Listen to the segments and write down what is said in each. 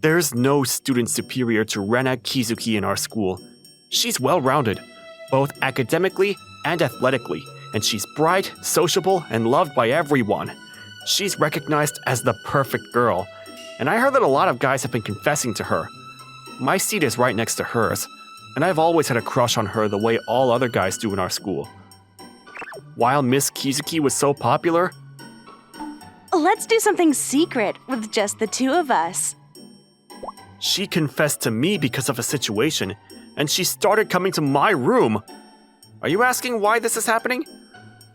There's no student superior to Rena Kizuki in our school. She's well-rounded, both academically and athletically, and she's bright, sociable, and loved by everyone. She's recognized as the perfect girl, and I heard that a lot of guys have been confessing to her. My seat is right next to hers, and I've always had a crush on her the way all other guys do in our school. While Miss Kizuki was so popular, Let's do something secret with just the two of us. she confessed to me because of a situation, and she started coming to my room. Are you asking why this is happening?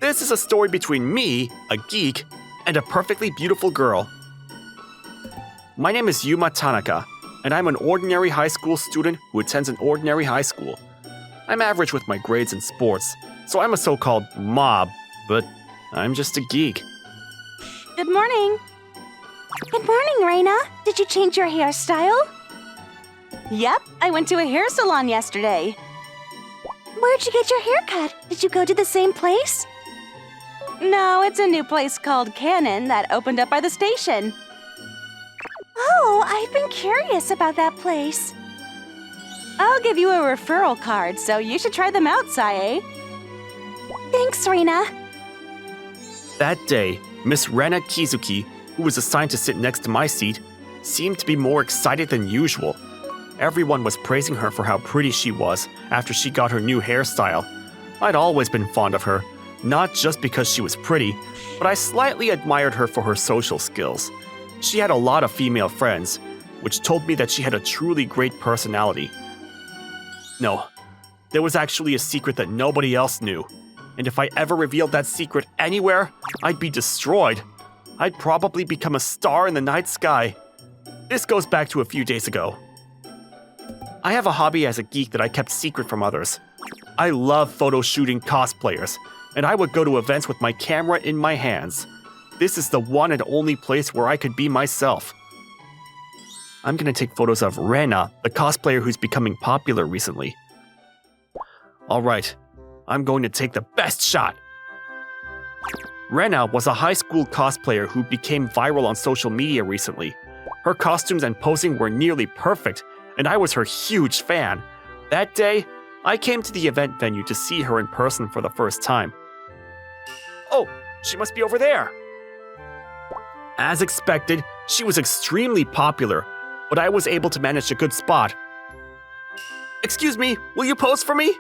This is a story between me, a geek, and a perfectly beautiful girl. My name is Yuma Tanaka, and I'm an ordinary high school student who attends an ordinary high school. I'm average with my grades and sports, so I'm a so-called mob, but I'm just a geek. Good morning. Good morning, Reina. Did you change your hairstyle? Yep, I went to a hair salon yesterday. Where'd you get your hair cut? Did you go to the same place? No, it's a new place called Kanon that opened up by the station. Oh, I've been curious about that place. I'll give you a referral card, so you should try them out, Sae. Thanks, Reina. That day, Miss Rena Kizuki, who was assigned to sit next to my seat, seemed to be more excited than usual. Everyone was praising her for how pretty she was after she got her new hairstyle. I'd always been fond of her, not just because she was pretty, but I slightly admired her for her social skills. She had a lot of female friends, which told me that she had a truly great personality. No, there was actually a secret that nobody else knew, and if I ever revealed that secret anywhere, I'd be destroyed. I'd probably become a star in the night sky. This goes back to a few days ago. I have a hobby as a geek that I kept secret from others. I love photo shooting cosplayers, and I would go to events with my camera in my hands. This is the one and only place where I could be myself. I'm gonna take photos of Rena, the cosplayer who's becoming popular recently. Alright, I'm going to take the best shot. Rena was a high school cosplayer who became viral on social media recently. Her costumes and posing were nearly perfect, and I was her huge fan. That day, I came to the event venue to see her in person for the first time. Oh, she must be over there. As expected, she was extremely popular, but I was able to manage a good spot. Excuse me, will you pose for me?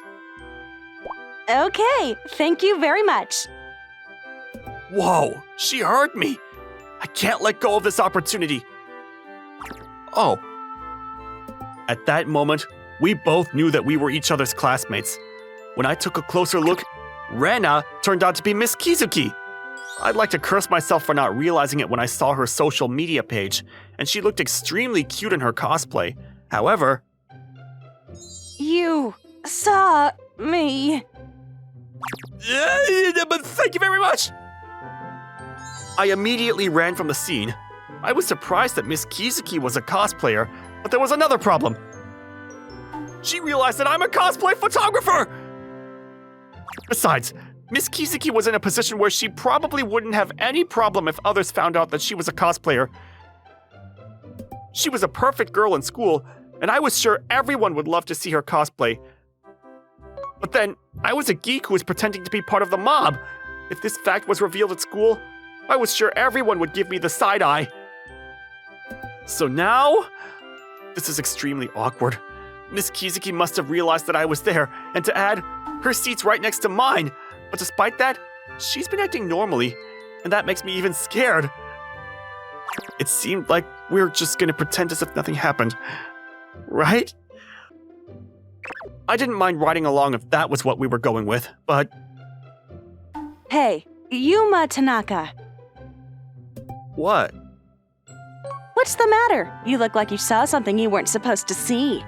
Okay, thank you very much. Whoa, she heard me. I can't let go of this opportunity. Oh. At that moment, we both knew that we were each other's classmates. When I took a closer look, Rena turned out to be Miss Kizuki. I'd like to curse myself for not realizing it when I saw her social media page, and she looked extremely cute in her cosplay. However, You saw me. but thank you very much! I immediately ran from the scene. I was surprised that Miss Kizuki was a cosplayer, but there was another problem. She realized that I'm a cosplay photographer! Besides, Miss Kizuki was in a position where she probably wouldn't have any problem if others found out that she was a cosplayer. She was a perfect girl in school, and I was sure everyone would love to see her cosplay. But then, I was a geek who was pretending to be part of the mob. If this fact was revealed at school, I was sure everyone would give me the side eye. So now, this is extremely awkward. Miss Kizuki must have realized that I was there, and to add, her seat's right next to mine. But despite that, she's been acting normally, and that makes me even scared. It seemed like we were just gonna pretend as if nothing happened, right? I didn't mind riding along if that was what we were going with, but... Hey, Yuma Tanaka. What? What's the matter? You look like you saw something you weren't supposed to see.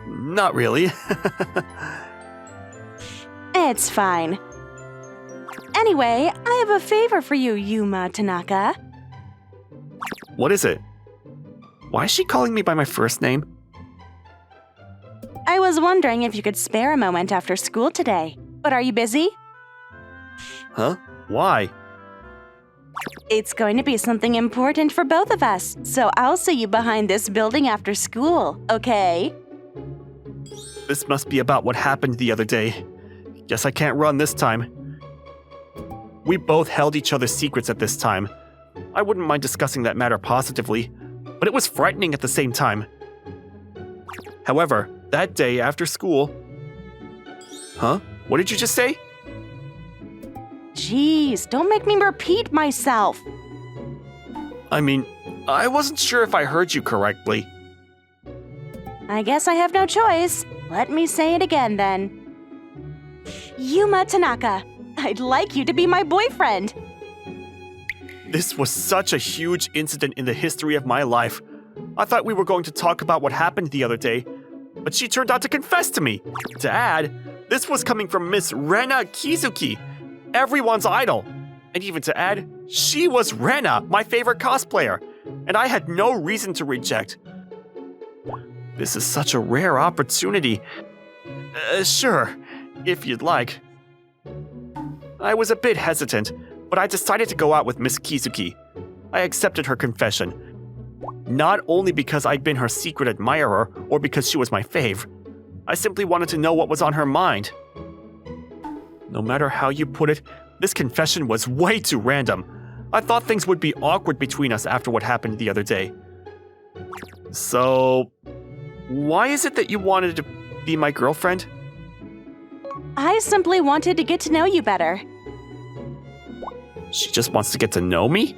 Not really. It's fine. Anyway, I have a favor for you, Yuma Tanaka. What is it? Why is she calling me by my first name? I was wondering if you could spare a moment after school today. But are you busy? Huh? Why? It's going to be something important for both of us, so I'll see you behind this building after school, okay? This must be about what happened the other day. Guess I can't run this time. We both held each other's secrets at this time. I wouldn't mind discussing that matter positively, but it was frightening at the same time. However, that day after school... Huh? What did you just say? Jeez, don't make me repeat myself. I mean, I wasn't sure if I heard you correctly. I guess I have no choice. Let me say it again then. Yuma Tanaka, I'd like you to be my boyfriend. This was such a huge incident in the history of my life. I thought we were going to talk about what happened the other day, but she turned out to confess to me. To add, this was coming from Miss Rena Kizuki, everyone's idol. And even to add, she was Rena, my favorite cosplayer, and I had no reason to reject. This is such a rare opportunity. Sure, if you'd like. I was a bit hesitant, but I decided to go out with Miss Kizuki. I accepted her confession. Not only because I'd been her secret admirer or because she was my fave. I simply wanted to know what was on her mind. No matter how you put it, this confession was way too random. I thought things would be awkward between us after what happened the other day. So, why is it that you wanted to be my girlfriend? I simply wanted to get to know you better. She just wants to get to know me?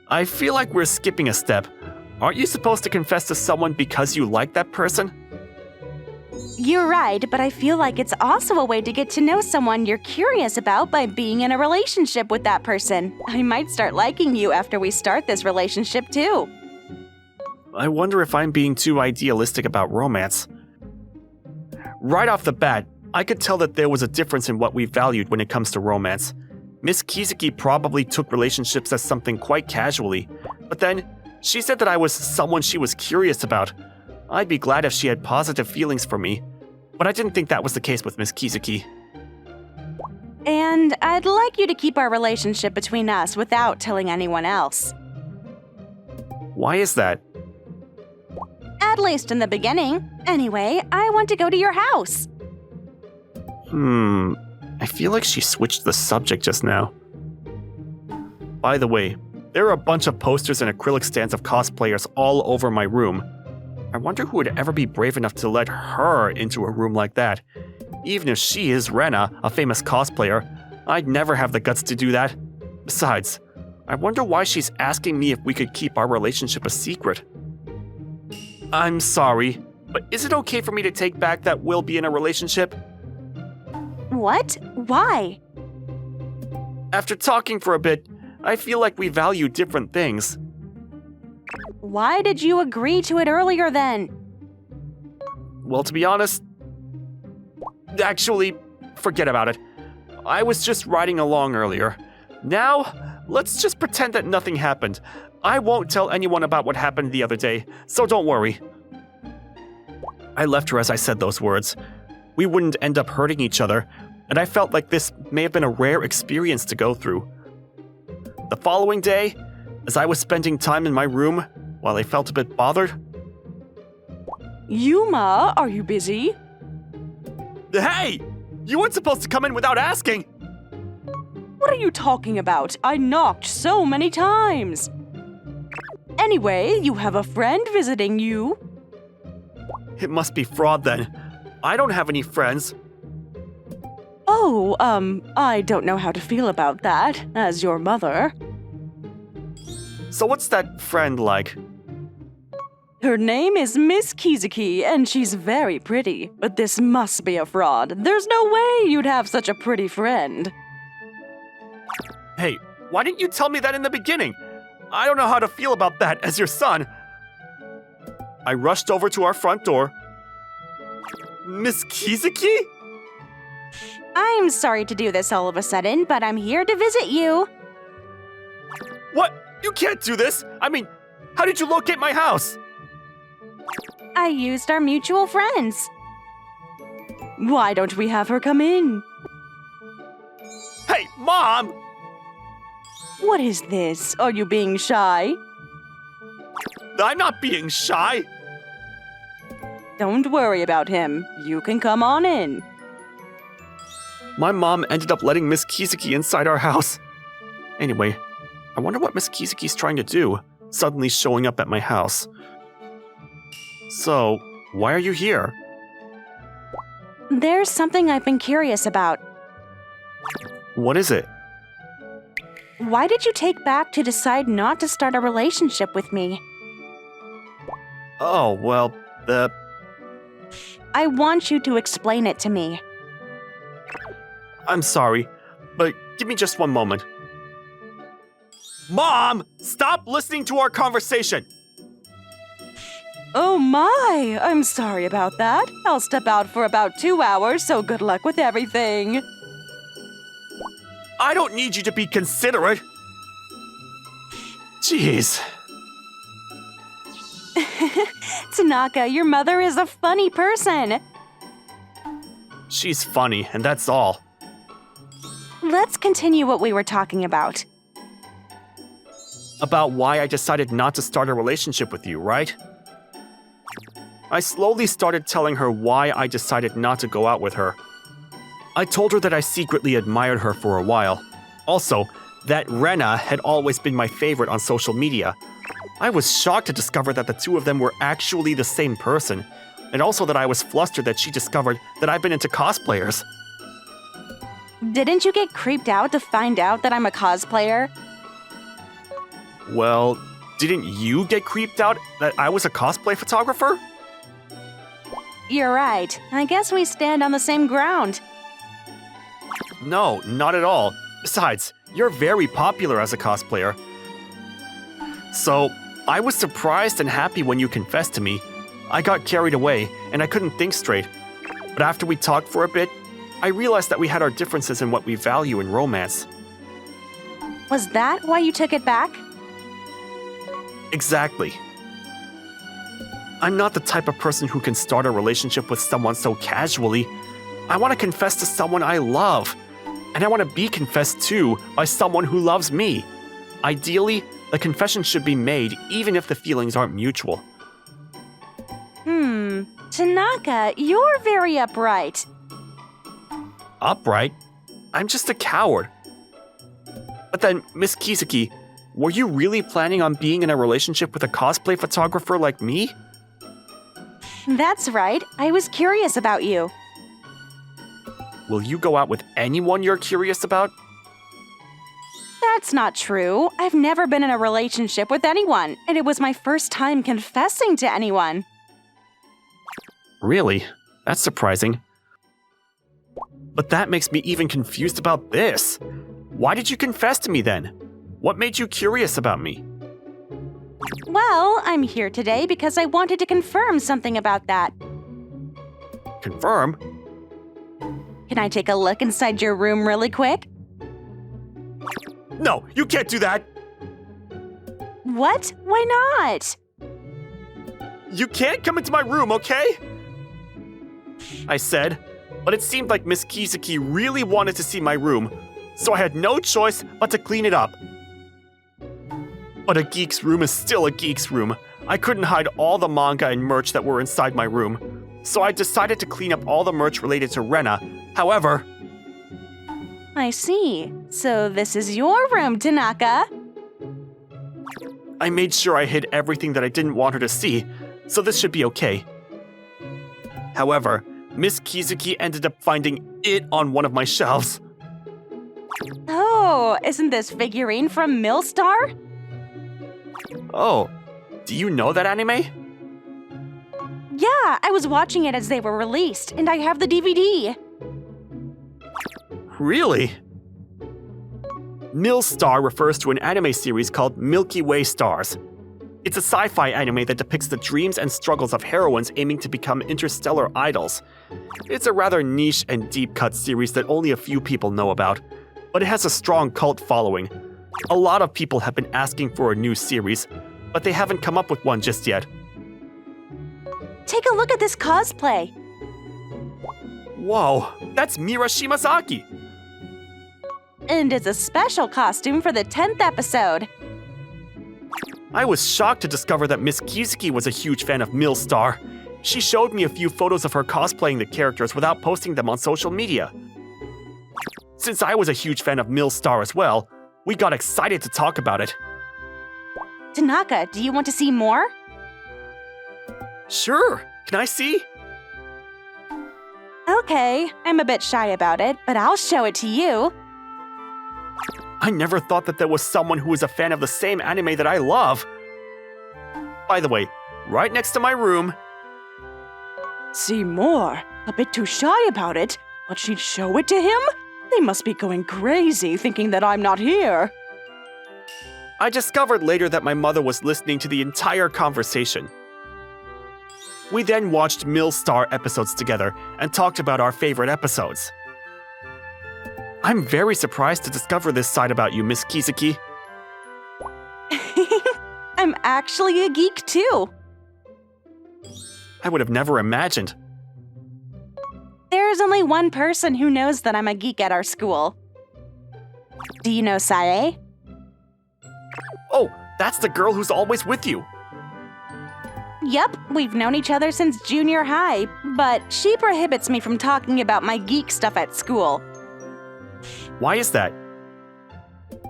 I feel like we're skipping a step. Aren't you supposed to confess to someone because you like that person? You're right, but I feel like it's also a way to get to know someone you're curious about by being in a relationship with that person. I might start liking you after we start this relationship too. I wonder if I'm being too idealistic about romance. Right off the bat, I could tell that there was a difference in what we valued when it comes to romance. Miss Kizuki probably took relationships as something quite casually, but then she said that I was someone she was curious about. I'd be glad if she had positive feelings for me, but I didn't think that was the case with Miss Kizuki. And I'd like you to keep our relationship between us without telling anyone else. Why is that? At least in the beginning. Anyway, I want to go to your house. I feel like she switched the subject just now. By the way, there are a bunch of posters and acrylic stands of cosplayers all over my room. I wonder who would ever be brave enough to let her into a room like that. Even if she is Rena, a famous cosplayer, I'd never have the guts to do that. Besides, I wonder why she's asking me if we could keep our relationship a secret. I'm sorry, but is it okay for me to take back that we'll be in a relationship? What? Why? After talking for a bit, I feel like we value different things. Why did you agree to it earlier then? Well, to be honest... Actually, forget about it. I was just riding along earlier. Now, let's just pretend that nothing happened. I won't tell anyone about what happened the other day, so don't worry. I left her as I said those words. We wouldn't end up hurting each other, and I felt like this may have been a rare experience to go through. The following day, as I was spending time in my room, while I felt a bit bothered... Yuma, are you busy? Hey! You weren't supposed to come in without asking! What are you talking about? I knocked so many times. Anyway, you have a friend visiting you. It must be fraud then. I don't have any friends. Oh, I don't know how to feel about that, as your mother. So what's that friend like? Her name is Miss Kizuki, and she's very pretty. But this must be a fraud. There's no way you'd have such a pretty friend. Hey, why didn't you tell me that in the beginning? I don't know how to feel about that as your son. I rushed over to our front door. Miss Kizuki? I'm sorry to do this all of a sudden, but I'm here to visit you. What? You can't do this! I mean, how did you locate my house? I used our mutual friends. Why don't we have her come in? Hey, Mom! What is this? Are you being shy? I'm not being shy. Don't worry about him. You can come on in. My mom ended up letting Miss Kizuki inside our house. Anyway, I wonder what Miss Kizuki's trying to do, suddenly showing up at my house. So, why are you here? There's something I've been curious about. What is it? Why did you take back to decide not to start a relationship with me? Oh, well, I want you to explain it to me. I'm sorry, but give me just one moment. Mom! Stop listening to our conversation! Oh my! I'm sorry about that. I'll step out for about 2 hours, so good luck with everything. I don't need you to be considerate. Jeez. Tanaka, your mother is a funny person. She's funny, and that's all. Let's continue what we were talking about. About why I decided not to start a relationship with you, right? I slowly started telling her why I decided not to go out with her. I told her that I secretly admired her for a while. Also, that Rena had always been my favorite on social media. I was shocked to discover that the two of them were actually the same person, and also that I was flustered that she discovered that I've been into cosplayers. Didn't you get creeped out to find out that I'm a cosplayer? Well, didn't you get creeped out that I was a cosplay photographer? You're right. I guess we stand on the same ground. No, not at all. Besides, you're very popular as a cosplayer. So, I was surprised and happy when you confessed to me. I got carried away, and I couldn't think straight. But after we talked for a bit, I realized that we had our differences in what we value in romance. Was that why you took it back? Exactly. I'm not the type of person who can start a relationship with someone so casually. I want to confess to someone I love. And I want to be confessed to by someone who loves me. Ideally, the confession should be made even if the feelings aren't mutual. Tanaka, you're very upright. Upright? I'm just a coward. But then, Miss Kizuki, were you really planning on being in a relationship with a cosplay photographer like me? That's right. I was curious about you. Will you go out with anyone you're curious about? That's not true. I've never been in a relationship with anyone, and it was my first time confessing to anyone. Really? That's surprising. But that makes me even confused about this. Why did you confess to me then? What made you curious about me? Well, I'm here today because I wanted to confirm something about that. Confirm? Can I take a look inside your room really quick? No, you can't do that! What? Why not? You can't come into my room, okay? I said, but it seemed like Miss Kizuki really wanted to see my room, so I had no choice but to clean it up. But a geek's room is still a geek's room. I couldn't hide all the manga and merch that were inside my room, so I decided to clean up all the merch related to Rena. However... I see. So this is your room, Tanaka. I made sure I hid everything that I didn't want her to see, so this should be okay. However, Miss Kizuki ended up finding it on one of my shelves. Oh, isn't this figurine from Millstar? Oh, do you know that anime? Yeah, I was watching it as they were released, and I have the DVD. Really? Millstar refers to an anime series called Milky Way Stars. It's a sci-fi anime that depicts the dreams and struggles of heroines aiming to become interstellar idols. It's a rather niche and deep-cut series that only a few people know about, but it has a strong cult following. A lot of people have been asking for a new series, but they haven't come up with one just yet. Take a look at this cosplay. Whoa, that's Mira Shimazaki! and it's a special costume for the 10th episode. I was shocked to discover that Miss Kizuki was a huge fan of Millstar. She showed me a few photos of her cosplaying the characters without posting them on social media. Since I was a huge fan of Millstar as well, we got excited to talk about it. Tanaka, do you want to see more? Sure, can I see? Okay, I'm a bit shy about it, but I'll show it to you. I never thought that there was someone who was a fan of the same anime that I love. By the way, right next to my room. See more? A bit too shy about it, but she'd show it to him? They must be going crazy thinking that I'm not here. I discovered later that my mother was listening to the entire conversation. We then watched Millstar episodes together and talked about our favorite episodes. I'm very surprised to discover this side about you, Miss Kizuki. I'm actually a geek too. I would have never imagined. There's only one person who knows that I'm a geek at our school. Do you know Sae? Oh, that's the girl who's always with you. Yep, we've known each other since junior high, but she prohibits me from talking about my geek stuff at school. Why is that?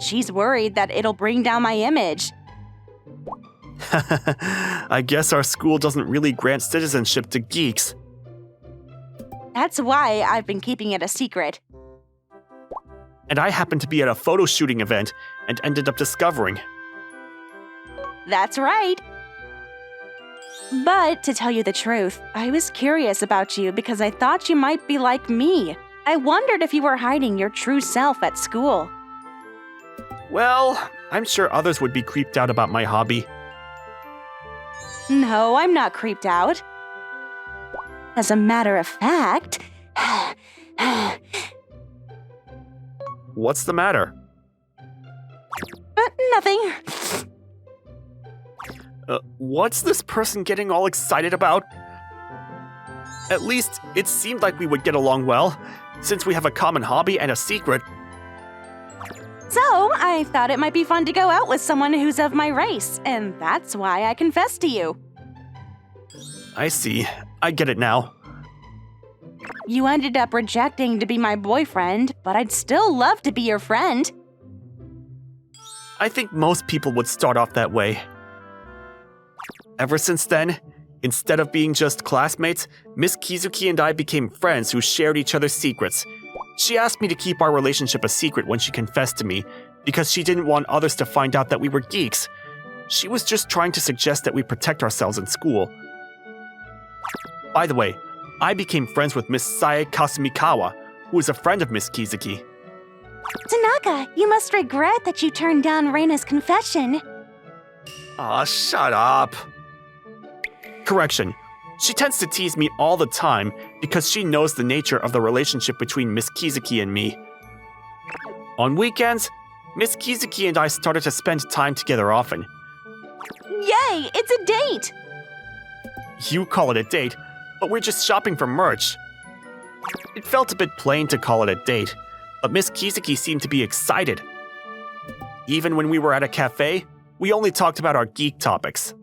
She's worried that it'll bring down my image. I guess our school doesn't really grant citizenship to geeks. That's why I've been keeping it a secret. And I happened to be at a photo shooting event and ended up discovering. That's right. But to tell you the truth, I was curious about you because I thought you might be like me. I wondered if you were hiding your true self at school. Well, I'm sure others would be creeped out about my hobby. No, I'm not creeped out. As a matter of fact... What's the matter? Nothing. What's this person getting all excited about? At least, it seemed like we would get along well, since we have a common hobby and a secret. So, I thought it might be fun to go out with someone who's of my race, and that's why I confessed to you. I see. I get it now. You ended up rejecting to be my boyfriend, but I'd still love to be your friend. I think most people would start off that way. Ever since then, instead of being just classmates, Miss Kizuki and I became friends who shared each other's secrets. She asked me to keep our relationship a secret when she confessed to me, because she didn't want others to find out that we were geeks. She was just trying to suggest that we protect ourselves in school. By the way, I became friends with Miss Sae Kasumikawa, who is a friend of Miss Kizuki. Tanaka, you must regret that you turned down Reina's confession. Aw, shut up. Correction. She tends to tease me all the time because she knows the nature of the relationship between Miss Kizuki and me. On weekends, Miss Kizuki and I started to spend time together often. Yay, it's a date! You call it a date, but we're just shopping for merch. It felt a bit plain to call it a date, but Miss Kizuki seemed to be excited. Even when we were at a cafe, we only talked about our geek topics.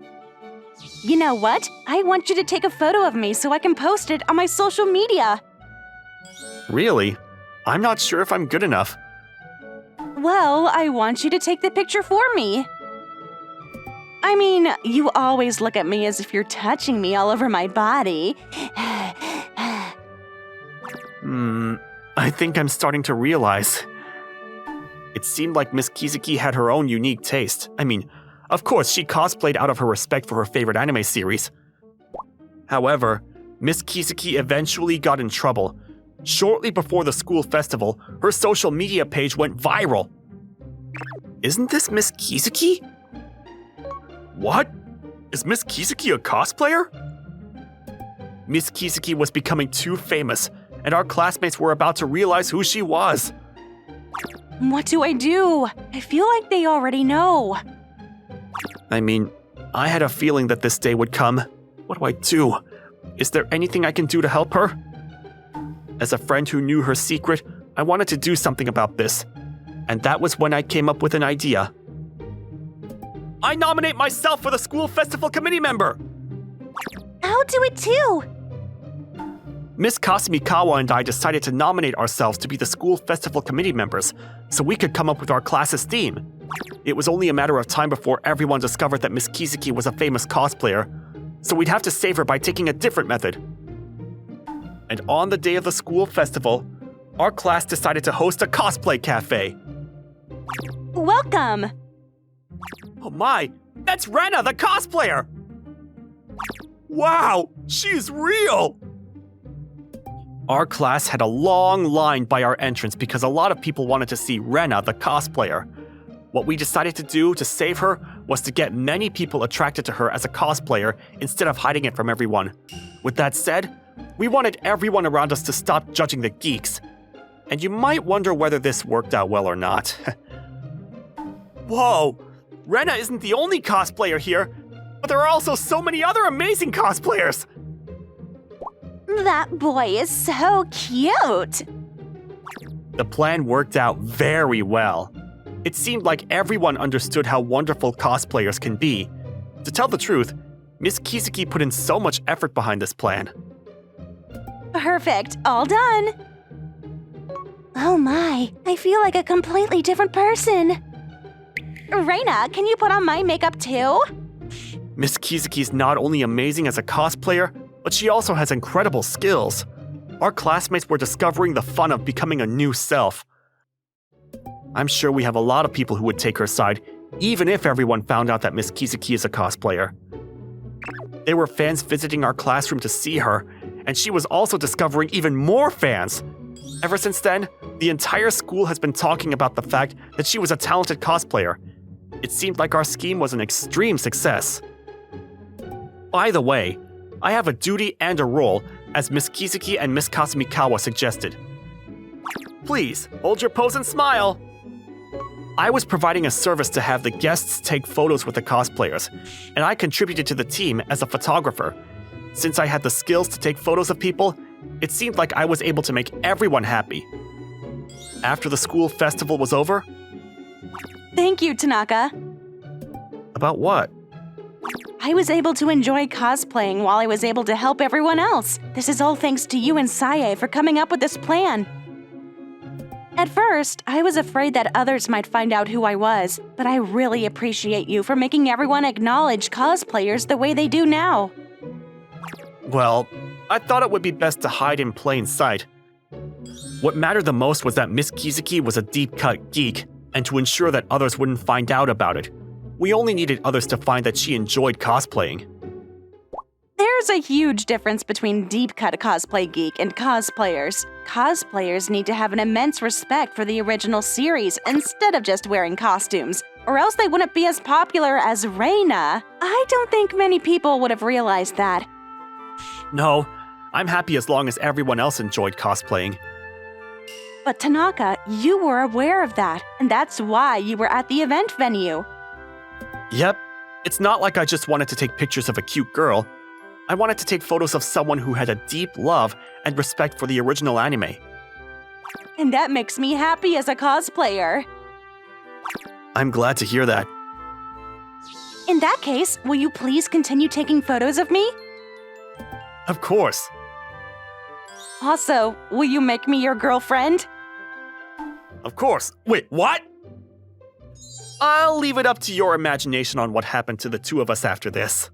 You know what? I want you to take a photo of me so I can post it on my social media. Really? I'm not sure if I'm good enough. Well, I want you to take the picture for me. I mean, you always look at me as if you're touching me all over my body. I think I'm starting to realize. It seemed like Miss Kizuki had her own unique taste. I mean, of course, she cosplayed out of her respect for her favorite anime series. However, Miss Kizuki eventually got in trouble. Shortly before the school festival, her social media page went viral. Isn't this Miss Kizuki? What? Is Miss Kizuki a cosplayer? Miss Kizuki was becoming too famous, and our classmates were about to realize who she was. What do I do? I feel like they already know. I mean, I had a feeling that this day would come. What do I do? Is there anything I can do to help her? As a friend who knew her secret, I wanted to do something about this. And that was when I came up with an idea. I nominate myself for the school festival committee member! I'll do it too! Miss Kasumikawa and I decided to nominate ourselves to be the school festival committee members so we could come up with our class's theme. It was only a matter of time before everyone discovered that Miss Kizuki was a famous cosplayer, so we'd have to save her by taking a different method. And on the day of the school festival, our class decided to host a cosplay cafe. Welcome! Oh my, that's Rena, the cosplayer! Wow, she's real! Our class had a long line by our entrance because a lot of people wanted to see Rena, the cosplayer. What we decided to do to save her was to get many people attracted to her as a cosplayer instead of hiding it from everyone. With that said, we wanted everyone around us to stop judging the geeks. And you might wonder whether this worked out well or not. Whoa! Rena isn't the only cosplayer here, but there are also so many other amazing cosplayers! That boy is so cute! The plan worked out very well. It seemed like everyone understood how wonderful cosplayers can be. To tell the truth, Miss Kizuki put in so much effort behind this plan. Perfect, all done! Oh my, I feel like a completely different person. Reina, can you put on my makeup too? Miss Kizuki's not only amazing as a cosplayer, but she also has incredible skills. Our classmates were discovering the fun of becoming a new self. I'm sure we have a lot of people who would take her side, even if everyone found out that Miss Kizuki is a cosplayer. There were fans visiting our classroom to see her, and she was also discovering even more fans. Ever since then, the entire school has been talking about the fact that she was a talented cosplayer. It seemed like our scheme was an extreme success. By the way, I have a duty and a role, as Miss Kizuki and Miss Kasumikawa suggested. Please, hold your pose and smile. I was providing a service to have the guests take photos with the cosplayers, and I contributed to the team as a photographer. Since I had the skills to take photos of people, it seemed like I was able to make everyone happy. After the school festival was over... Thank you, Tanaka. About what? I was able to enjoy cosplaying while I was able to help everyone else. This is all thanks to you and Sae for coming up with this plan. At first, I was afraid that others might find out who I was, but I really appreciate you for making everyone acknowledge cosplayers the way they do now. Well, I thought it would be best to hide in plain sight. What mattered the most was that Miss Kizuki was a deep-cut geek, and to ensure that others wouldn't find out about it. We only needed others to find that she enjoyed cosplaying. There's a huge difference between deep-cut cosplay geek and cosplayers. Cosplayers need to have an immense respect for the original series instead of just wearing costumes, or else they wouldn't be as popular as Reina. I don't think many people would have realized that. No, I'm happy as long as everyone else enjoyed cosplaying. But Tanaka, you were aware of that, and that's why you were at the event venue. Yep, it's not like I just wanted to take pictures of a cute girl. I wanted to take photos of someone who had a deep love and respect for the original anime. And that makes me happy as a cosplayer. I'm glad to hear that. In that case, will you please continue taking photos of me? Of course. Also, will you make me your girlfriend? Of course. Wait, what? I'll leave it up to your imagination on what happened to the two of us after this.